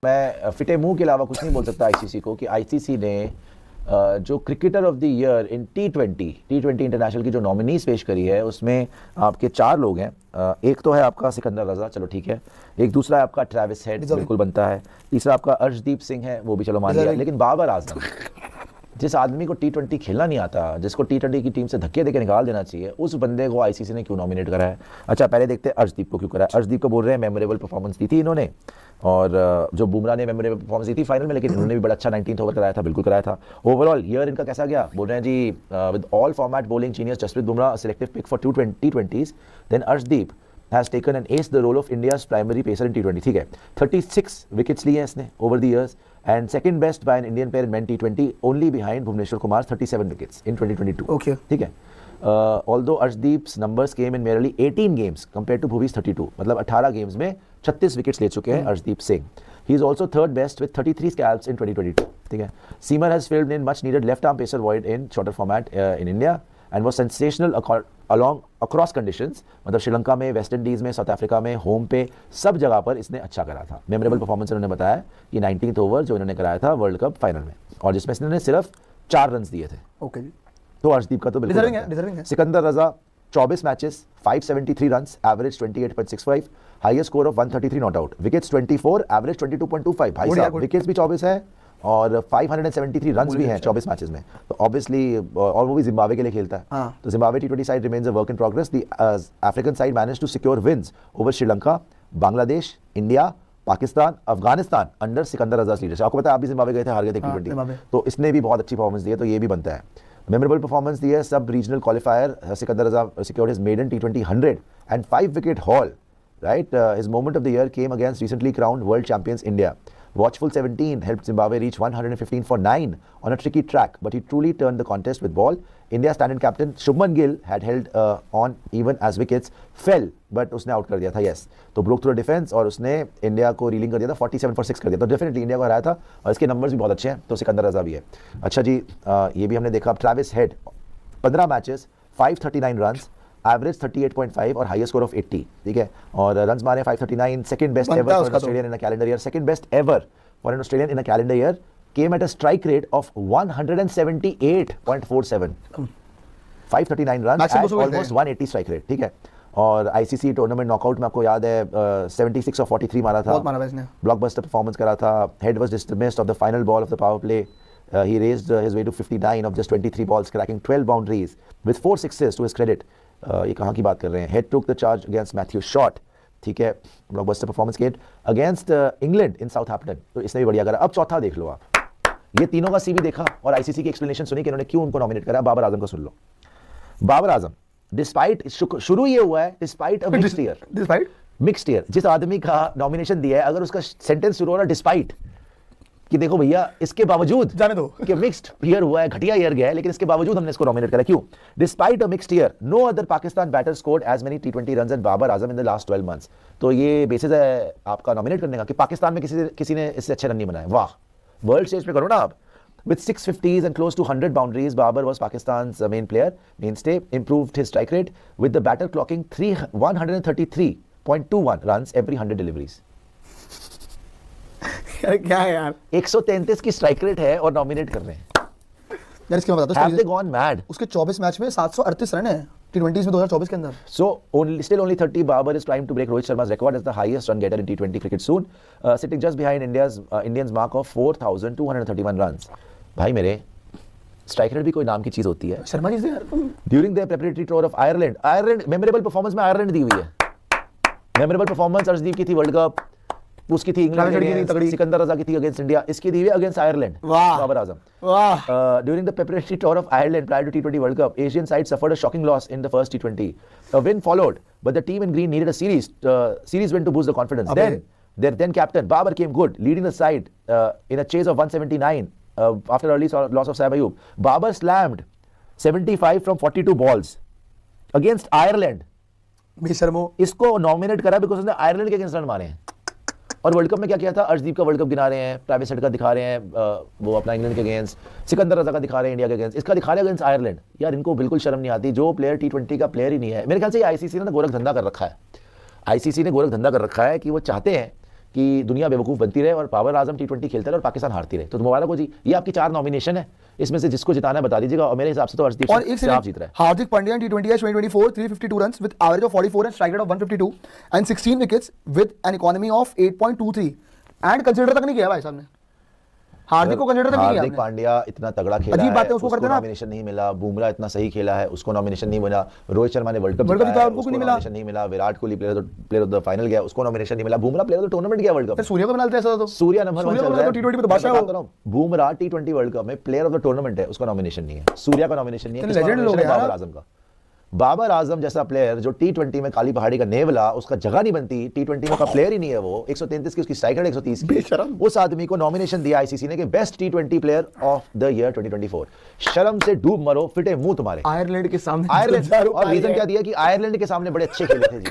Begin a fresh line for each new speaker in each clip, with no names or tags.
मैं फिटे मुंह के अलावा कुछ नहीं बोल सकता आईसीसी को कि आईसीसी ने जो cricketer of the year in T20 international की जो नॉमिनीज पेश करी है उसमें आपके 4 लोग हैं। एक तो है आपका सिकंदर रजा, चलो ठीक है। एक दूसरा है आपका ट्रेविस हेड, बिल्कुल बनता है। तीसरा आपका अर्शदीप सिंह है, वो भी चलो मान लिया। लेकिन बाबर आजम, जिस आदमी को टी20 खेलना नहीं आता, जिसको टी20 की टीम से धक्के देके निकाल देना चाहिए, उस बंदे को आईसीसी ने क्यों नॉमिनेट करा है? अच्छा पहले देखते हैं अर्शदीप को क्यों करा है। अर्शदीप को बोल रहे हैं मेमोरेबल परफॉर्मेंस दी थी इन्होंने, और जो बुमराह ने मेमोरेबल परफॉर्मेंस दी थी फाइनल में, लेकिन इन्होंने भी बड़ा अच्छा 19th ओवर कराया था, बिल्कुल कराया था। ओवरऑल ईयर इनका कैसा गया? बोल रहे हैं जी with all format bowling genius Jasprit Bumrah selective pick for T20s, then Arshdeep has taken and aced the role of India's primary pacer in T20. ठीक है, 36 विकेट्स लिए हैं इसने over the years and second best by an Indian player in men T20, only behind Bhuvneshwar Kumar's 37 wickets in 2022.
Okay.
ठीक है, although Arshdeep's numbers came in merely 18 games compared to Bhuvi's 32, मतलब 18 games में 36 wickets ले चुके हैं Arshdeep Singh. He is also third best with 33 scalps in 2022. ठीक है, Seamer has filled in much needed left arm pacer void in shorter format in India and was sensational along across conditions, मतलब श्रीलंका में, West Indies में, south Africa में, home पे, सब जगह पर इसने अच्छा करा था। मेमोरेबल परफॉर्मेंस इन्होंने बताया कि 19th ओवर जो इन्होंने कराया था वर्ल्ड कप फाइनल में, और जिसमें इसने सिर्फ 4 रन दिए थे।
ओके जी,
तो अर्शदीप का तो बिल्कुल
डिजर्विंग है।
सिकंदर रजा 24 matches, 573 runs, average 28.65, highest score of 133 not out, wickets 24, average 22.25। भाई साहब विकेट्स भी 24 है और 573 रन्स भी हैं 24 मैचेस में, तो ऑब्वियसली, और वो भी जिम्बाब्वे के लिए खेलता है।
हाँ।
तो Zimbabwe T20 side remains a work in progress. The African side managed to secure wins over Sri Lanka, Bangladesh, India, Pakistan, Afghanistan under Sikandar रजा's लीडरशिप। आपको पता है आप भी जिम्बाब्वे गए थे, हार गए थे T20, तो इसने भी बहुत अच्छी परफॉर्मेंस दी है, तो ये भी बनता है। मेमोरेबल परफॉर्मेंस दी है सब regional qualifier, Sikandar Raza secured his maiden T20 100 and 5 wicket haul, right? His moment of the year came against recently crowned world champions India. Watchful 17 helped Zimbabwe reach 115 for 9 on a tricky track, but he truly turned the contest with ball. India's stand-in captain Shubman Gill had held on even as wickets fell, but उसने out कर दिया था, yes. तो broke through defense और उसने India को railing कर दिया था, 47 for 6 कर दिया, तो डेफिनेटली इंडिया को हराया था, और इसके नंबर्स भी बहुत अच्छे हैं, तो सिकंदर रजा भी है। अच्छा जी, ये भी हमने देखा। Travis head 15 matches, 539 runs, average 38.5 और हाईएस्ट स्कोर ऑफ 80। ठीक है, और रन्स मारे 539, second best ever for Australian in a calendar year, second best ever for an Australian in a calendar year, came at a strike rate of 178.47, 539 run at almost 180 strike rate. ठीक है, और ICC tournament knockout में आपको याद है 76 और 43 मारा था, ब्लॉकबस्टर परफॉर्मेंस करा था। Head was dismissed of the final ball of the power play. He raised his way to 59 of just 23 balls, cracking 12 boundaries with 4 sixes to his credit. ये कहाँ की बात कर रहे हैं? Head took the charge against Matthew Short, ठीक है, blockbuster performance get against England in Southampton, तो इसने भी बढ़िया करा। अब चौथा देख लो आप, ये तीनों का सीवी देखा और आईसीसी की एक्सप्लेनेशन सुनी कि इन्होंने क्यों उनको नॉमिनेट करा। बाबर आजम को सुन लो। बाबर आजम डिस्पाइट, शुरू ये हुआ है despite a mixed year, mixed year, जिस आदमी का नॉमिनेशन दिया है अगर उसका सेंटेंस शुरू हो रहा है डिस्पाइट, कि देखो भैया इसके बावजूद
जाने दो
कि मिक्स्ड ईयर हुआ है, घटिया ईयर गया है, लेकिन इसके बावजूद हमने इसको नॉमिनेट करा। क्यों? Despite a mixed year, no other Pakistan batter scored as many T20 runs as Babar Azam in the last 12 months. तो ये बेसिस है आपका नॉमिनेट करने का कि पाकिस्तान में किसी ने इससे अच्छे रन नहीं बनाए। वाह, वर्ल्ड स्टेज पे करो ना आप। With 650s and close to 100 boundaries, Babar was Pakistan's main player, mainstay, improved his strike rate with the batter clocking 133.21 runs every 100 deliveries.
क्या है यार,
133 की स्ट्राइक रेट है और नॉमिनेट कर रहे हैं
यार। इसके मैं बताता
हूं, have they gone mad?
उसके 24 मैच में 738 रन है T20s में 2024 के अंदर।
So still only 30. Babar is trying to break Rohit Sharma's record as the highest run getter in T20 cricket soon, sitting just behind Indians mark of 4,231 runs. भाई मेरे, strike rate भी कोई नाम की चीज होती है।
शर्मा जी से यार,
during the preparatory tour of Ireland memorable performance में आयरलैंड दी हुई है। मेमोरेबल परफॉर्मेंस अर्शदीप की थी वर्ल्ड कप, उसकी थी इंग्लैंड अगेंस्ट, सिकंदर रजा की थी अगेंस्ट इंडिया, इसकी दी हुई against Ireland Babar Azam. During the preparatory tour of Ireland prior to T20 world cup, Asian side suffered a shocking loss in the first T20. A win followed, but the team in green needed a series win to boost the confidence. Then their then captain Babar came good, leading the side in a chase of 179 after early loss of Saib Ayub. Babar slammed 75 from 42 balls against Ireland.
बेशर्मो,
इसको nominate करा because उसने Ireland के against run मारे हैं। और world cup में क्या किया था? अर्शदीप का वर्ल्ड कप गिना रहे हैं, ट्रेविस हेड का दिखा रहे हैं वो अपना इंग्लैंड के अगेंस्ट, सिकंदर रजा का दिखा रहे हैं इंडिया के अगेंस्ट, इसका दिखा रहे हैं अगेंस्ट आयरलैंड। यार इनको बिल्कुल शर्म नहीं आती, जो प्लेयर T20 का प्लेयर ही नहीं है। मेरे ख्याल से आईसीसी ने गोरख धंधा कर रखा है, आईसीसी ने गोरख धंधा कर रखा है कि वो चाहते हैं कि दुनिया बेवकूफ़ बनती रहे और बाबर आजम T20 खेलते रहे और पाकिस्तान हारती रहे। तो मुबारक हो जी, ये आपकी 4 नॉमिनेशन है, इसमें से जिसको जिताना है बता दीजिएगा। और मेरे हिसाब से तो अर्शदीप
और एक
सिंह आप जीत रहे हैं।
Hardik Pandya T20 2024 352 runs with average of 44 and strike rate of 152 and 16 wickets with an economy of 8.23 and consider तक नहीं किया भाई साहब ने, हार्दिक को कंसीडर तक नहीं किया।
हार्दिक पांड्या इतना तगड़ा खेला
अजीब
है,
बात है, उसको करते ना।
नॉमिनेशन नहीं मिला। बुमराह इतना सही खेला है, उसको नॉमिनेशन नहीं मिला। रोहित शर्मा ने वर्ल्ड कप
जीता
जीता है,
उनको
उसको
नहीं मिला।
नॉमिनेशन नहीं मिला। Virat Kohli player of the final गया, उसको नॉमिनेशन नहीं मिला। Bumrah player of the tournament गया वर्ल्ड कप।
फिर सूर्य को बना लेते ऐसा तो
सूर्या नंबर 1 चल रहा है
T20 पे तो बादशाह हो।
बुमराह T20 वर्ल्ड कप में प्लेयर ऑफ द टूर्नामेंट है, उसका नॉमिनेशन नहीं है। सूर्या का नॉमिनेशन नहीं है।
लेजेंड लोग हैं यार।
बाबर आजम का, बाबर आजम जैसा प्लेयर जो T20 में काली पहाड़ी का नेवला, उसका जगह नहीं बनती, T20 में का प्लेयर ही नहीं है वो। 133 की उसकी स्ट्राइक रेट 130 की, उस आदमी को नॉमिनेशन दिया आईसीसी ने कि best T20 player of the year 2024। शर्म से डूब मरो, फिटे मुंह तुम्हारे।
आयरलैंड के सामने,
आयरलैंड, और रीजन क्या दिया कि आयरलैंड के सामने बड़े अच्छे खेले थे जी।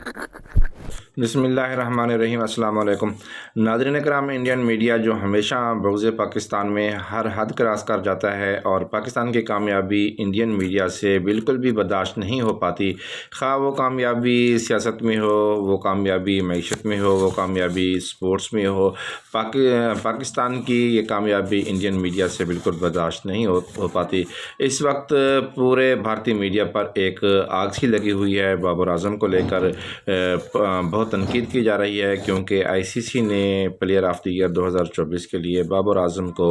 बिस्मिल्लाहिर्रहमानिर्रहीम, अस्सलाम वालेकुम। नाज़रीन कराम, इंडियन मीडिया जो हमेशा बुग़्ज़ पाकिस्तान में हर हद क्रॉस कर जाता है और पाकिस्तान की कामयाबी इंडियन मीडिया से बिल्कुल भी बर्दाश्त नहीं हो पाती। खा वो कामयाबी सियासत में हो, वो कामयाबी मईशत में हो, वो कामयाबी स्पोर्ट्स में हो, पाकिस्तान की ये कामयाबी इंडियन मीडिया से बिल्कुल बर्दाश्त नहीं हो पाती। इस वक्त पूरे भारतीय मीडिया पर एक आग सी लगी हुई है। बाबर आजम को लेकर बहुत तनकीद की जा रही है क्योंकि आईसीसी ने प्लेयर ऑफ द ईयर 2024 के लिए बाबर आजम को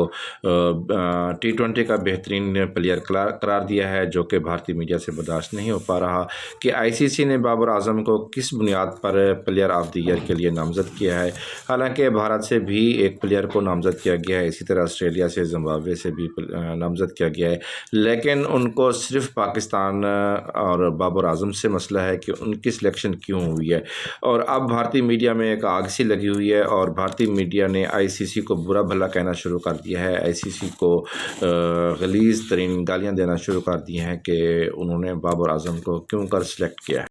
T20 का बेहतरीन प्लेयर करार दिया है, जो कि भारतीय मीडिया से बर्दाश्त नहीं हो पा रहा कि आईसीसी ने बाबर आजम को किस बुनियाद पर प्लेयर ऑफ द ईयर के लिए नामज़द किया है। हालांकि भारत से भी एक प्लेयर को नामज़द किया गया है, इसी तरह ऑस्ट्रेलिया से, जिम्बाब्वे से भी नामज़द किया गया है, लेकिन उनको सिर्फ पाकिस्तान और बाबर आजम से मसला है कि उनकी सिलेक्शन क्यों हुई है। और अब भारतीय मीडिया में एक आग सी लगी हुई है और भारतीय मीडिया ने आईसीसी को बुरा भला कहना शुरू कर दिया है। आईसीसी को गलीज़ तरीन गालियाँ देना शुरू कर दी हैं कि उन्होंने बाबर आजम को क्यों कर सिलेक्ट किया है।